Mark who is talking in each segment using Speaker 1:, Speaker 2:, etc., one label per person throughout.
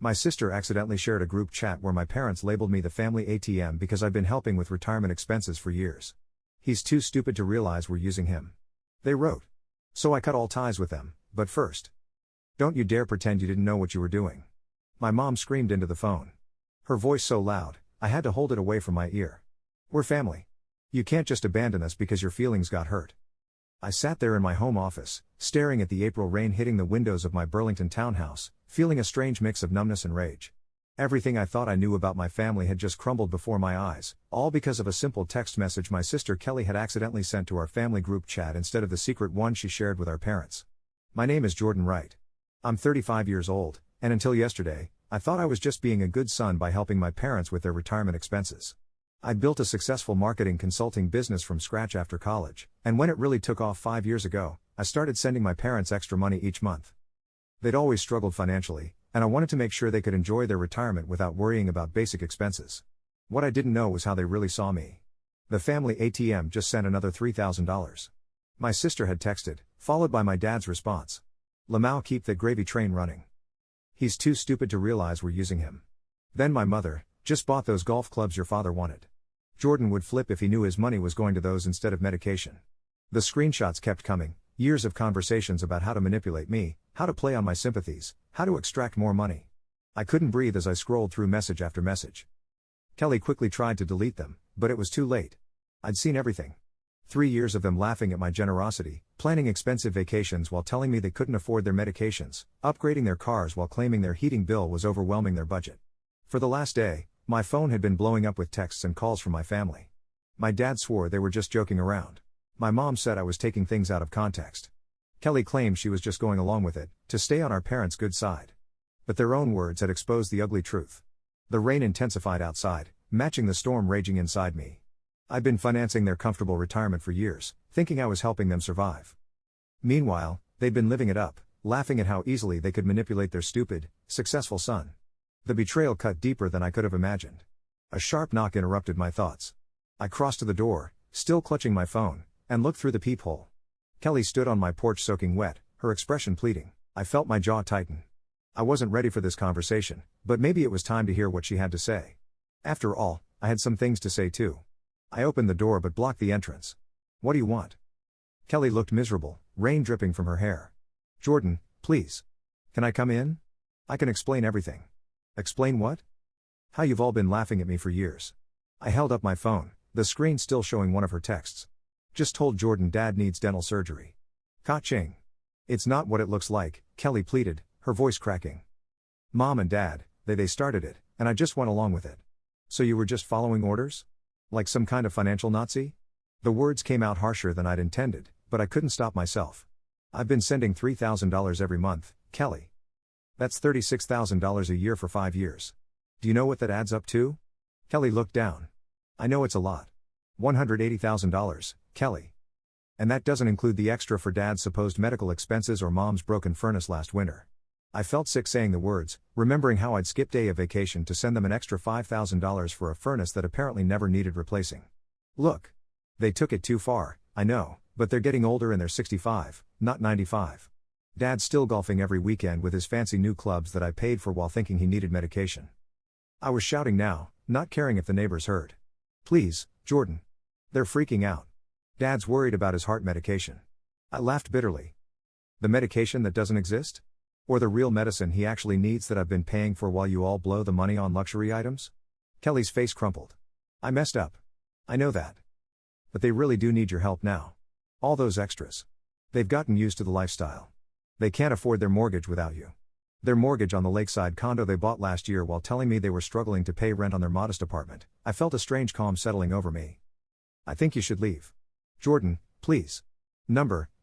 Speaker 1: My sister accidentally shared a group chat where my parents labeled me the family ATM because I've been helping with retirement expenses for years. He's too stupid to realize we're using him. They wrote. So I cut all ties with them, but first. Don't you dare pretend you didn't know what you were doing. My mom screamed into the phone. Her voice so loud, I had to hold it away from my ear. We're family. You can't just abandon us because your feelings got hurt. I sat there in my home office, staring at the April rain hitting the windows of my Burlington townhouse, feeling a strange mix of numbness and rage. Everything I thought I knew about my family had just crumbled before my eyes, all because of a simple text message my sister Kelly had accidentally sent to our family group chat instead of the secret one she shared with our parents. My name is Jordan Wright. I'm 35 years old, and until yesterday, I thought I was just being a good son by helping my parents with their retirement expenses. I'd built a successful marketing consulting business from scratch after college, and when it really took off 5 years ago, I started sending my parents extra money each month. They'd always struggled financially, and I wanted to make sure they could enjoy their retirement without worrying about basic expenses. What I didn't know was how they really saw me. The family ATM just sent another $3,000. My sister had texted, followed by my dad's response. Lamau, keep that gravy train running. He's too stupid to realize we're using him. Then my mother, just bought those golf clubs your father wanted. Jordan would flip if he knew his money was going to those instead of medication. The screenshots kept coming, years of conversations about how to manipulate me, how to play on my sympathies, how to extract more money. I couldn't breathe as I scrolled through message after message. Kelly quickly tried to delete them, but it was too late. I'd seen everything. 3 years of them laughing at my generosity, planning expensive vacations while telling me they couldn't afford their medications, upgrading their cars while claiming their heating bill was overwhelming their budget. For the last day, my phone had been blowing up with texts and calls from my family. My dad swore they were just joking around. My mom said I was taking things out of context. Kelly claimed she was just going along with it, to stay on our parents' good side. But their own words had exposed the ugly truth. The rain intensified outside, matching the storm raging inside me. I'd been financing their comfortable retirement for years, thinking I was helping them survive. Meanwhile, they'd been living it up, laughing at how easily they could manipulate their stupid, successful son. The betrayal cut deeper than I could have imagined. A sharp knock interrupted my thoughts. I crossed to the door, still clutching my phone, and looked through the peephole. Kelly stood on my porch soaking wet, her expression pleading. I felt my jaw tighten. I wasn't ready for this conversation, but maybe it was time to hear what she had to say. After all, I had some things to say too. I opened the door but blocked the entrance. What do you want? Kelly looked miserable, rain dripping from her hair. Jordan, please. Can I come in? I can explain everything. Explain what? How you've all been laughing at me for years. I held up my phone, the screen still showing one of her texts. Just told Jordan Dad needs dental surgery. Ka-ching. It's not what it looks like, Kelly pleaded, her voice cracking. Mom and Dad, they started it, and I just went along with it. So you were just following orders? Like some kind of financial Nazi? The words came out harsher than I'd intended, but I couldn't stop myself. I've been sending $3,000 every month, Kelly. That's $36,000 a year for 5 years. Do you know what that adds up to? Kelly looked down. I know it's a lot. $180,000, Kelly. And that doesn't include the extra for Dad's supposed medical expenses or Mom's broken furnace last winter. I felt sick saying the words, remembering how I'd skipped a vacation to send them an extra $5,000 for a furnace that apparently never needed replacing. Look. They took it too far, I know, but they're getting older and they're 65, not 95. Dad's still golfing every weekend with his fancy new clubs that I paid for while thinking he needed medication. I was shouting now, not caring if the neighbors heard. Please, Jordan. They're freaking out. Dad's worried about his heart medication. I laughed bitterly. The medication that doesn't exist? Or the real medicine he actually needs that I've been paying for while you all blow the money on luxury items? Kelly's face crumpled. I messed up. I know that. But they really do need your help now. All those extras. They've gotten used to the lifestyle. They can't afford their mortgage without you. Their mortgage on the lakeside condo they bought last year while telling me they were struggling to pay rent on their modest apartment. I felt a strange calm settling over me. I think you should leave. Jordan, please.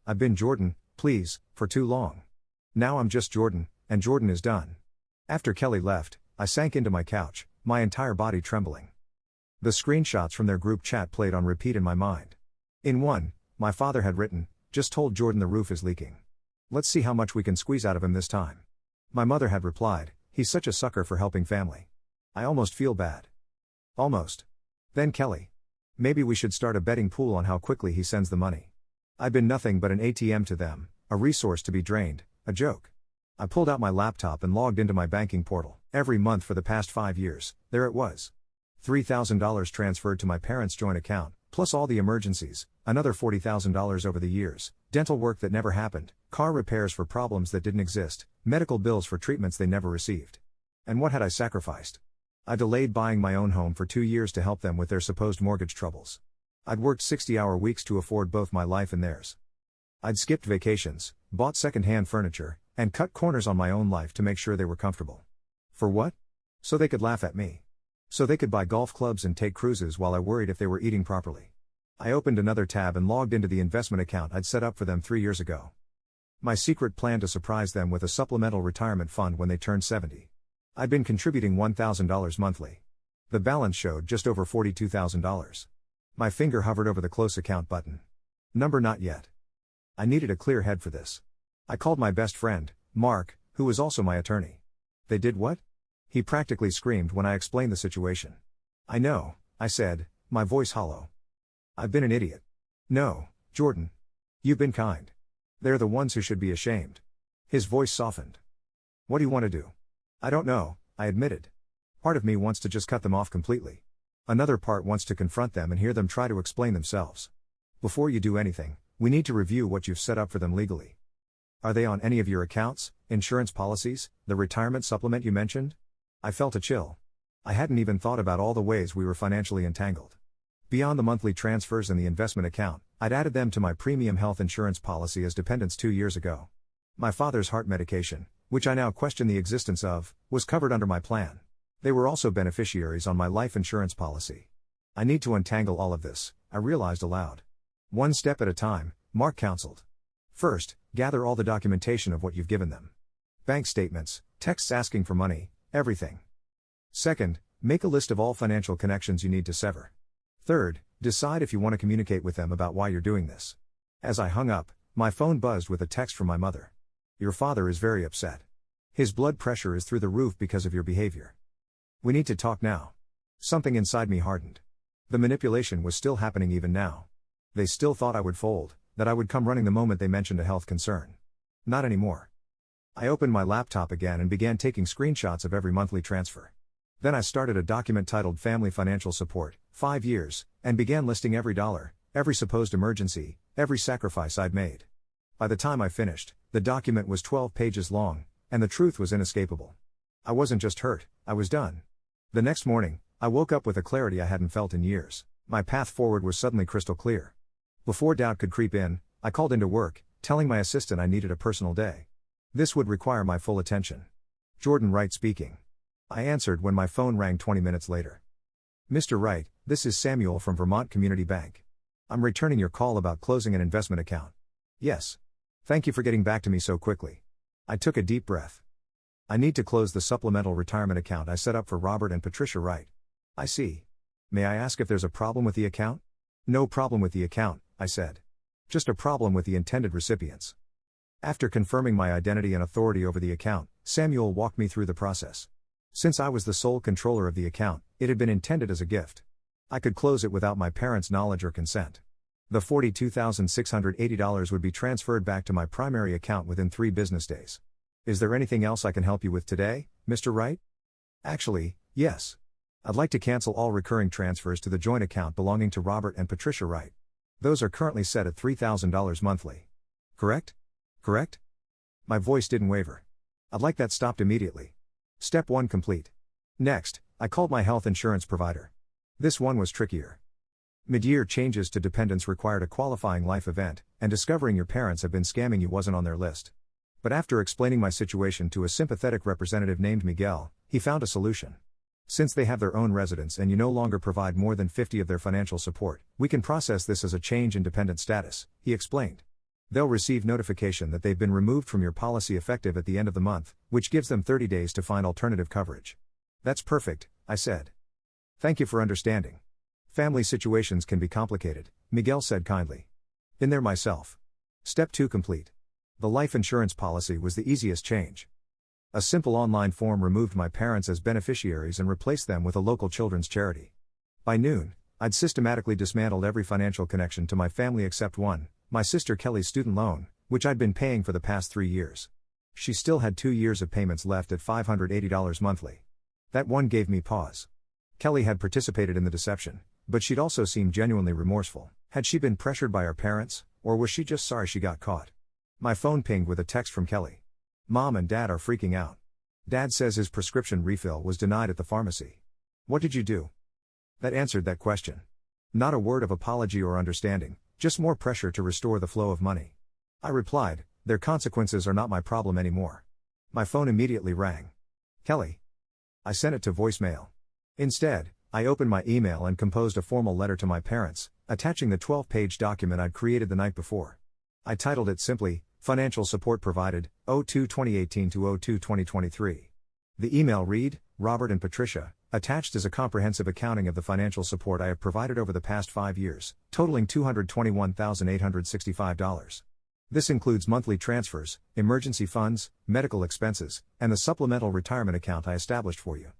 Speaker 1: I've been Jordan, please, for too long. Now I'm just Jordan, and Jordan is done. After Kelly left, I sank into my couch, my entire body trembling. The screenshots from their group chat played on repeat in my mind. In one, my father had written, just told Jordan the roof is leaking. Let's see how much we can squeeze out of him this time. My mother had replied, he's such a sucker for helping family. I almost feel bad. Almost. Then Kelly. Maybe we should start a betting pool on how quickly he sends the money. I've been nothing but an ATM to them, a resource to be drained, a joke. I pulled out my laptop and logged into my banking portal. Every month for the past 5 years, there it was. $3,000 transferred to my parents' joint account, plus all the emergencies, another $40,000 over the years, dental work that never happened, car repairs for problems that didn't exist, medical bills for treatments they never received. And what had I sacrificed? I delayed buying my own home for 2 years to help them with their supposed mortgage troubles. I'd worked 60-hour weeks to afford both my life and theirs. I'd skipped vacations, bought second-hand furniture, and cut corners on my own life to make sure they were comfortable. For what? So they could laugh at me. So they could buy golf clubs and take cruises while I worried if they were eating properly. I opened another tab and logged into the investment account I'd set up for them 3 years ago. My secret plan to surprise them with a supplemental retirement fund when they turned 70. I'd been contributing $1,000 monthly. The balance showed just over $42,000. My finger hovered over the close account button. Number not yet. I needed a clear head for this. I called my best friend, Mark, who was also my attorney. They did what? He practically screamed when I explained the situation. I know, I said, my voice hollow. I've been an idiot. No, Jordan. You've been kind. They're the ones who should be ashamed. His voice softened. What do you want to do? I don't know, I admitted. Part of me wants to just cut them off completely. Another part wants to confront them and hear them try to explain themselves. Before you do anything, we need to review what you've set up for them legally. Are they on any of your accounts, insurance policies, the retirement supplement you mentioned? I felt a chill. I hadn't even thought about all the ways we were financially entangled. Beyond the monthly transfers and the investment account, I'd added them to my premium health insurance policy as dependents 2 years ago. My father's heart medication, which I now question the existence of, was covered under my plan. They were also beneficiaries on my life insurance policy. I need to untangle all of this, I realized aloud. One step at a time, Mark counseled. First, gather all the documentation of what you've given them. Bank statements, texts asking for money, everything. Second, make a list of all financial connections you need to sever. Third, decide if you want to communicate with them about why you're doing this. As I hung up, my phone buzzed with a text from my mother. Your father is very upset. His blood pressure is through the roof because of your behavior. We need to talk now. Something inside me hardened. The manipulation was still happening even now. They still thought I would fold, that I would come running the moment they mentioned a health concern. Not anymore. I opened my laptop again and began taking screenshots of every monthly transfer. Then I started a document titled Family Financial Support, 5 years, and began listing every dollar, every supposed emergency, every sacrifice I'd made. By the time I finished, the document was 12 pages long, and the truth was inescapable. I wasn't just hurt, I was done. The next morning, I woke up with a clarity I hadn't felt in years. My path forward was suddenly crystal clear. Before doubt could creep in, I called into work, telling my assistant I needed a personal day. This would require my full attention. Jordan Wright speaking. I answered when my phone rang 20 minutes later. Mr. Wright, this is Samuel from Vermont Community Bank. I'm returning your call about closing an investment account. Yes. Thank you for getting back to me so quickly. I took a deep breath. I need to close the supplemental retirement account I set up for Robert and Patricia Wright. I see. May I ask if there's a problem with the account? No problem with the account, I said. Just a problem with the intended recipients. After confirming my identity and authority over the account, Samuel walked me through the process. Since I was the sole controller of the account, it had been intended as a gift. I could close it without my parents' knowledge or consent. The $42,680 would be transferred back to my primary account within 3 business days. Is there anything else I can help you with today, Mr. Wright? Actually, yes. I'd like to cancel all recurring transfers to the joint account belonging to Robert and Patricia Wright. Those are currently set at $3,000 monthly. Correct? Correct? My voice didn't waver. I'd like that stopped immediately. Step 1 complete. Next, I called my health insurance provider. This one was trickier. Mid-year changes to dependents required a qualifying life event, and discovering your parents have been scamming you wasn't on their list. But after explaining my situation to a sympathetic representative named Miguel, he found a solution. Since they have their own residence and you no longer provide more than 50 of their financial support, we can process this as a change in dependent status, he explained. They'll receive notification that they've been removed from your policy effective at the end of the month, which gives them 30 days to find alternative coverage. That's perfect, I said. Thank you for understanding. Family situations can be complicated, Miguel said kindly. Been there myself. Step 2 complete. The life insurance policy was the easiest change. A simple online form removed my parents as beneficiaries and replaced them with a local children's charity. By noon, I'd systematically dismantled every financial connection to my family except one, my sister Kelly's student loan, which I'd been paying for the past 3 years. She still had 2 years of payments left at $580 monthly. That one gave me pause. Kelly had participated in the deception, but she'd also seemed genuinely remorseful. Had she been pressured by her parents, or was she just sorry she got caught? My phone pinged with a text from Kelly. Mom and Dad are freaking out. Dad says his prescription refill was denied at the pharmacy. What did you do? That answered that question. Not a word of apology or understanding, just more pressure to restore the flow of money. I replied, their consequences are not my problem anymore. My phone immediately rang. Kelly. I sent it to voicemail. Instead, I opened my email and composed a formal letter to my parents, attaching the 12-page document I'd created the night before. I titled it simply, Financial Support Provided, 02-2018 to 02-2023. The email read, Robert and Patricia, attached is a comprehensive accounting of the financial support I have provided over the past 5 years, totaling $221,865. This includes monthly transfers, emergency funds, medical expenses, and the supplemental retirement account I established for you.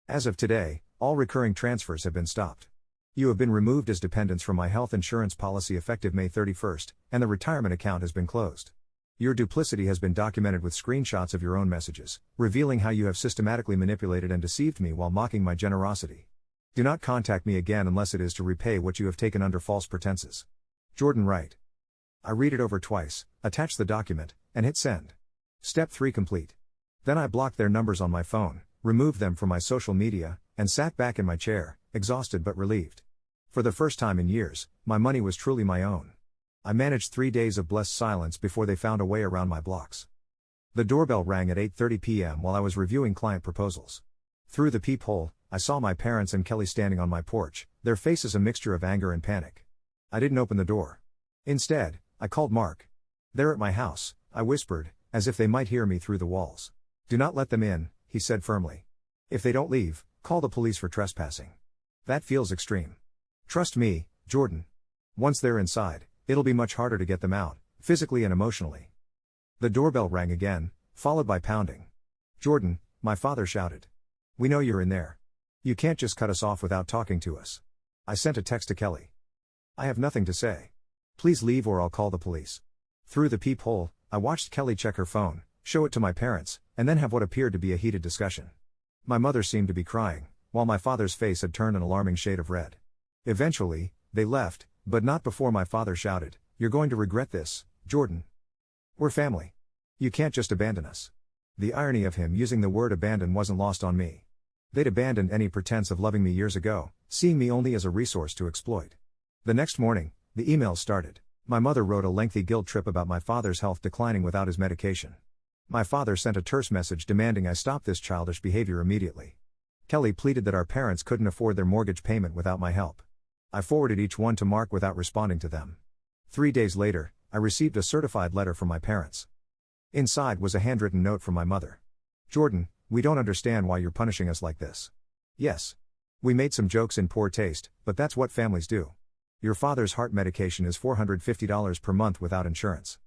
Speaker 1: As of today, all recurring transfers have been stopped. You have been removed as dependents from my health insurance policy effective May 31st, and the retirement account has been closed. Your duplicity has been documented with screenshots of your own messages, revealing how you have systematically manipulated and deceived me while mocking my generosity. Do not contact me again unless it is to repay what you have taken under false pretenses. Jordan Wright. I read it over twice, attach the document, and hit send. Step 3 complete. Then I blocked their numbers on my phone, removed them from my social media, and sat back in my chair, exhausted but relieved. For the first time in years, my money was truly my own. I managed 3 days of blessed silence before they found a way around my blocks. The doorbell rang at 8:30 p.m. while I was reviewing client proposals. Through the peephole, I saw my parents and Kelly standing on my porch, their faces a mixture of anger and panic. I didn't open the door. Instead, I called Mark. They're at my house, I whispered, as if they might hear me through the walls. Do not let them in, he said firmly. If they don't leave, call the police for trespassing. That feels extreme. Trust me, Jordan. Once they're inside, it'll be much harder to get them out, physically and emotionally. The doorbell rang again, followed by pounding. Jordan, my father shouted. We know you're in there. You can't just cut us off without talking to us. I sent a text to Kelly. I have nothing to say. Please leave or I'll call the police. Through the peephole, I watched Kelly check her phone, show it to my parents, and then have what appeared to be a heated discussion. My mother seemed to be crying, while my father's face had turned an alarming shade of red. Eventually, they left, but not before my father shouted, You're going to regret this, Jordan. We're family. You can't just abandon us. The irony of him using the word abandon wasn't lost on me. They'd abandoned any pretense of loving me years ago, seeing me only as a resource to exploit. The next morning, the emails started. My mother wrote a lengthy guilt trip about my father's health declining without his medication. My father sent a terse message demanding I stop this childish behavior immediately. Kelly pleaded that our parents couldn't afford their mortgage payment without my help. I forwarded each one to Mark without responding to them. 3 days later, I received a certified letter from my parents. Inside was a handwritten note from my mother. Jordan, we don't understand why you're punishing us like this. Yes. We made some jokes in poor taste, but that's what families do. Your father's heart medication is $450 per month without insurance.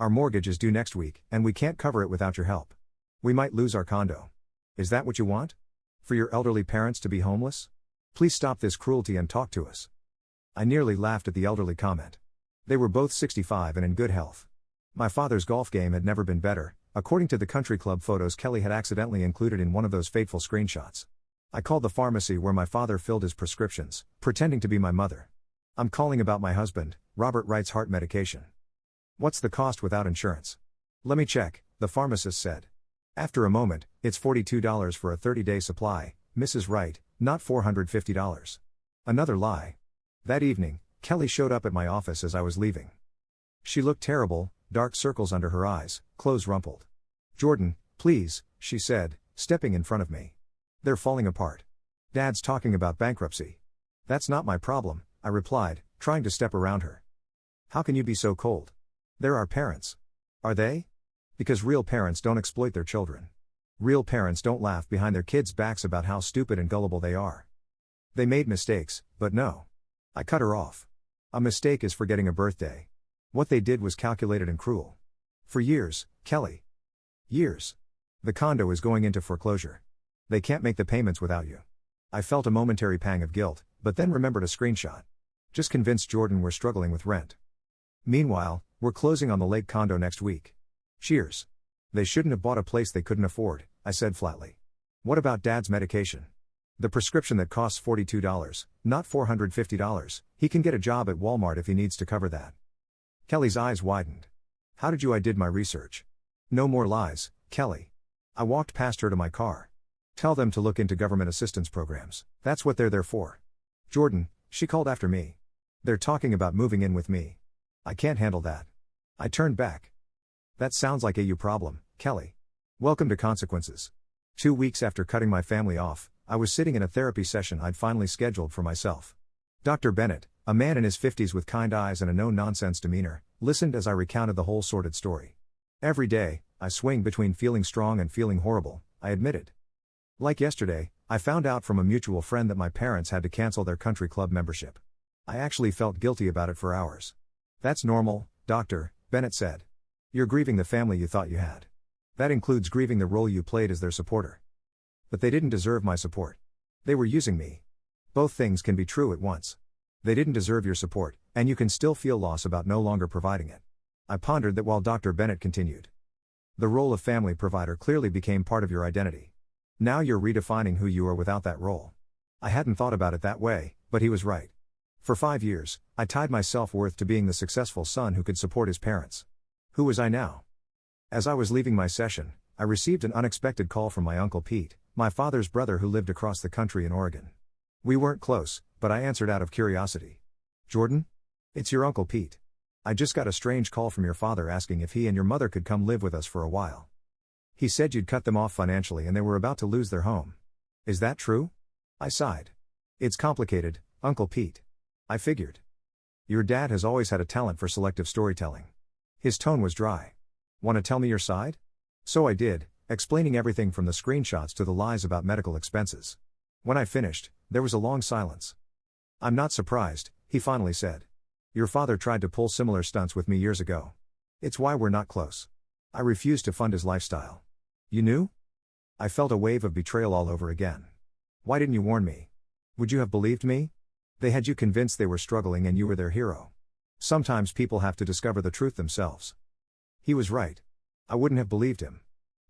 Speaker 1: Our mortgage is due next week, and we can't cover it without your help. We might lose our condo. Is that what you want? For your elderly parents to be homeless? Please stop this cruelty and talk to us. I nearly laughed at the elderly comment. They were both 65 and in good health. My father's golf game had never been better, according to the country club photos Kelly had accidentally included in one of those fateful screenshots. I called the pharmacy where my father filled his prescriptions, pretending to be my mother. I'm calling about my husband, Robert Wright's heart medication. What's the cost without insurance? Let me check, the pharmacist said. After a moment, it's $42 for a 30-day supply, Mrs. Wright, not $450. Another lie. That evening, Kelly showed up at my office as I was leaving. She looked terrible, dark circles under her eyes, clothes rumpled. Jordan, please, she said, stepping in front of me. They're falling apart. Dad's talking about bankruptcy. That's not my problem, I replied, trying to step around her. How can you be so cold? They're our parents. Are they? Because real parents don't exploit their children. Real parents don't laugh behind their kids' backs about how stupid and gullible they are. They made mistakes, but no. I cut her off. A mistake is forgetting a birthday. What they did was calculated and cruel. For years, Kelly. Years. The condo is going into foreclosure. They can't make the payments without you. I felt a momentary pang of guilt, but then remembered a screenshot. Just convinced Jordan we're struggling with rent. Meanwhile, we're closing on the lake condo next week. Cheers. They shouldn't have bought a place they couldn't afford, I said flatly. What about Dad's medication? The prescription that costs $42, not $450, he can get a job at Walmart if he needs to cover that. Kelly's eyes widened. How did you? I did my research. No more lies, Kelly. I walked past her to my car. Tell them to look into government assistance programs. That's what they're there for. Jordan, she called after me. They're talking about moving in with me. I can't handle that. I turned back. That sounds like a you problem, Kelly. Welcome to consequences. 2 weeks after cutting my family off, I was sitting in a therapy session I'd finally scheduled for myself. Dr. Bennett, a man in his 50s with kind eyes and a no-nonsense demeanor, listened as I recounted the whole sordid story. Every day, I swing between feeling strong and feeling horrible, I admitted. Like yesterday, I found out from a mutual friend that my parents had to cancel their country club membership. I actually felt guilty about it for hours. That's normal, Doctor, Bennett said. You're grieving the family you thought you had. That includes grieving the role you played as their supporter. But they didn't deserve my support. They were using me. Both things can be true at once. They didn't deserve your support, and you can still feel loss about no longer providing it. I pondered that while Dr. Bennett continued. The role of family provider clearly became part of your identity. Now you're redefining who you are without that role. I hadn't thought about it that way, but he was right. For 5 years, I tied my self-worth to being the successful son who could support his parents. Who was I now? As I was leaving my session, I received an unexpected call from my Uncle Pete, my father's brother who lived across the country in Oregon. We weren't close, but I answered out of curiosity. Jordan? It's your Uncle Pete. I just got a strange call from your father asking if he and your mother could come live with us for a while. He said you'd cut them off financially and they were about to lose their home. Is that true? I sighed. It's complicated, Uncle Pete. I figured. Your dad has always had a talent for selective storytelling. His tone was dry. Want to tell me your side? So I did, explaining everything from the screenshots to the lies about medical expenses. When I finished, there was a long silence. I'm not surprised, he finally said. Your father tried to pull similar stunts with me years ago. It's why we're not close. I refused to fund his lifestyle. You knew? I felt a wave of betrayal all over again. Why didn't you warn me? Would you have believed me? They had you convinced they were struggling and you were their hero. Sometimes people have to discover the truth themselves. He was right. I wouldn't have believed him.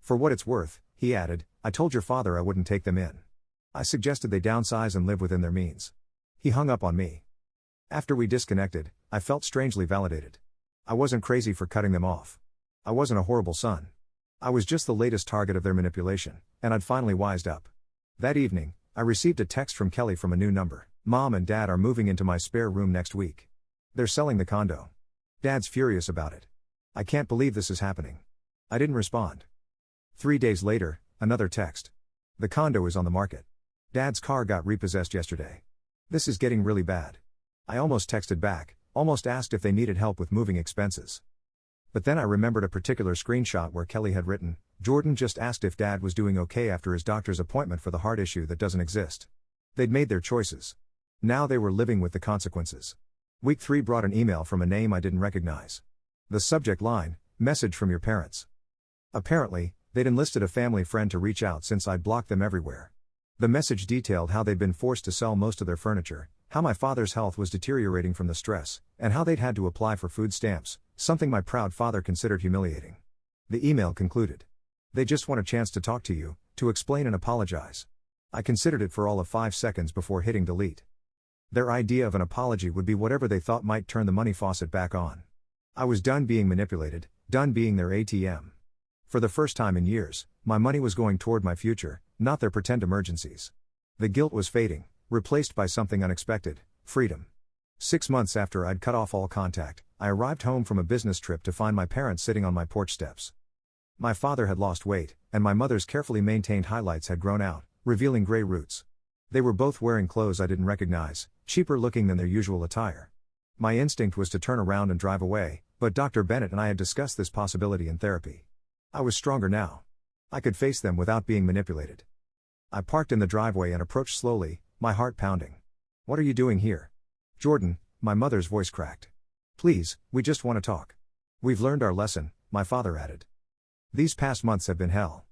Speaker 1: For what it's worth, he added, I told your father I wouldn't take them in. I suggested they downsize and live within their means. He hung up on me. After we disconnected, I felt strangely validated. I wasn't crazy for cutting them off. I wasn't a horrible son. I was just the latest target of their manipulation, and I'd finally wised up. That evening, I received a text from Kelly from a new number. Mom and Dad are moving into my spare room next week. They're selling the condo. Dad's furious about it. I can't believe this is happening. I didn't respond. 3 days later, another text. The condo is on the market. Dad's car got repossessed yesterday. This is getting really bad. I almost texted back, almost asked if they needed help with moving expenses. But then I remembered a particular screenshot where Kelly had written, Jordan just asked if Dad was doing okay after his doctor's appointment for the heart issue that doesn't exist. They'd made their choices. Now they were living with the consequences. Week 3 brought an email from a name I didn't recognize. The subject line, message from your parents. Apparently, they'd enlisted a family friend to reach out since I'd blocked them everywhere. The message detailed how they'd been forced to sell most of their furniture, how my father's health was deteriorating from the stress, and how they'd had to apply for food stamps, something my proud father considered humiliating. The email concluded. They just want a chance to talk to you, to explain and apologize. I considered it for all of 5 seconds before hitting delete. Their idea of an apology would be whatever they thought might turn the money faucet back on. I was done being manipulated, done being their ATM. For the first time in years, my money was going toward my future, not their pretend emergencies. The guilt was fading, replaced by something unexpected, freedom. 6 months after I'd cut off all contact, I arrived home from a business trip to find my parents sitting on my porch steps. My father had lost weight, and my mother's carefully maintained highlights had grown out, revealing gray roots. They were both wearing clothes I didn't recognize, cheaper looking than their usual attire. My instinct was to turn around and drive away, but Dr. Bennett and I had discussed this possibility in therapy. I was stronger now. I could face them without being manipulated. I parked in the driveway and approached slowly, my heart pounding. What are you doing here? Jordan, my mother's voice cracked. Please, we just want to talk. We've learned our lesson, my father added. These past months have been hell.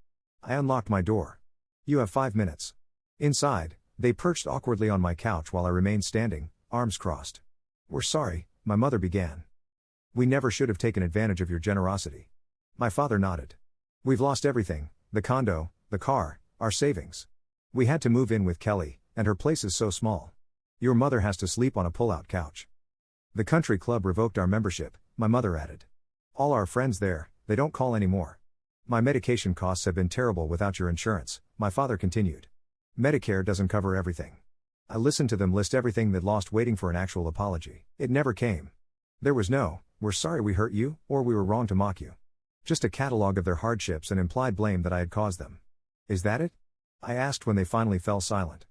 Speaker 1: I unlocked my door. You have 5 minutes. Inside, they perched awkwardly on my couch while I remained standing, arms crossed. We're sorry, my mother began. We never should have taken advantage of your generosity. My father nodded. We've lost everything, the condo, the car, our savings. We had to move in with Kelly, and her place is so small. Your mother has to sleep on a pull-out couch. The country club revoked our membership, my mother added. All our friends there, they don't call anymore. My medication costs have been terrible without your insurance, my father continued. Medicare doesn't cover everything. I listened to them list everything they'd lost waiting for an actual apology. It never came. There was no, "We're sorry we hurt you," or "We were wrong to mock you." Just a catalog of their hardships and implied blame that I had caused them. Is that it? I asked when they finally fell silent.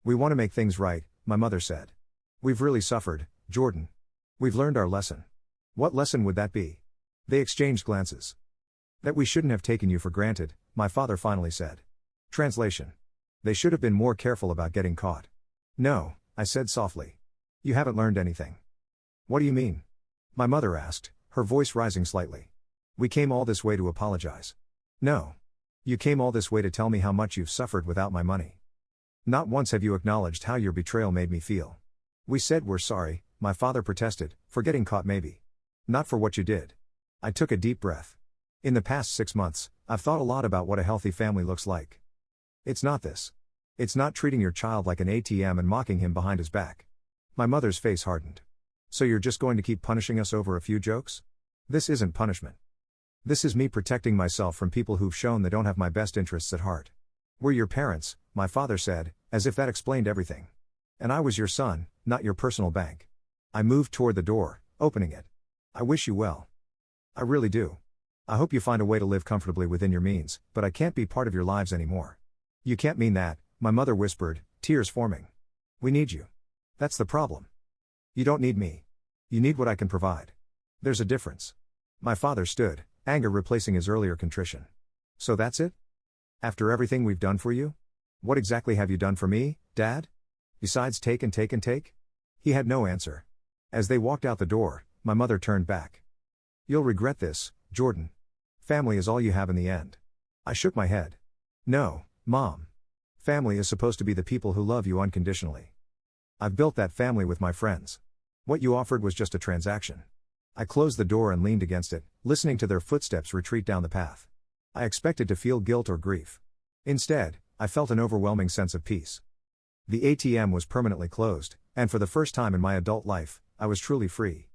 Speaker 1: We want to make things right, my mother said. We've really suffered, Jordan. We've learned our lesson. What lesson would that be? They exchanged glances. That we shouldn't have taken you for granted, my father finally said. Translation. They should have been more careful about getting caught. No, I said softly. You haven't learned anything. What do you mean? My mother asked, her voice rising slightly. We came all this way to apologize. No. You came all this way to tell me how much you've suffered without my money. Not once have you acknowledged how your betrayal made me feel. We said we're sorry, my father protested, for getting caught maybe. Not for what you did. I took a deep breath. In the past 6 months, I've thought a lot about what a healthy family looks like. It's not this. It's not treating your child like an ATM and mocking him behind his back. My mother's face hardened. So you're just going to keep punishing us over a few jokes? This isn't punishment. This is me protecting myself from people who've shown they don't have my best interests at heart. We're your parents, my father said, as if that explained everything. And I was your son, not your personal bank. I moved toward the door, opening it. I wish you well. I really do. I hope you find a way to live comfortably within your means, but I can't be part of your lives anymore. You can't mean that, my mother whispered, tears forming. We need you. That's the problem. You don't need me. You need what I can provide. There's a difference. My father stood, anger replacing his earlier contrition. So that's it? After everything we've done for you? What exactly have you done for me, Dad? Besides take and take and take? He had no answer. As they walked out the door, my mother turned back. You'll regret this, Jordan. Family is all you have in the end. I shook my head. No, Mom. Family is supposed to be the people who love you unconditionally. I've built that family with my friends. What you offered was just a transaction. I closed the door and leaned against it, listening to their footsteps retreat down the path. I expected to feel guilt or grief. Instead, I felt an overwhelming sense of peace. The ATM was permanently closed, and for the first time in my adult life, I was truly free.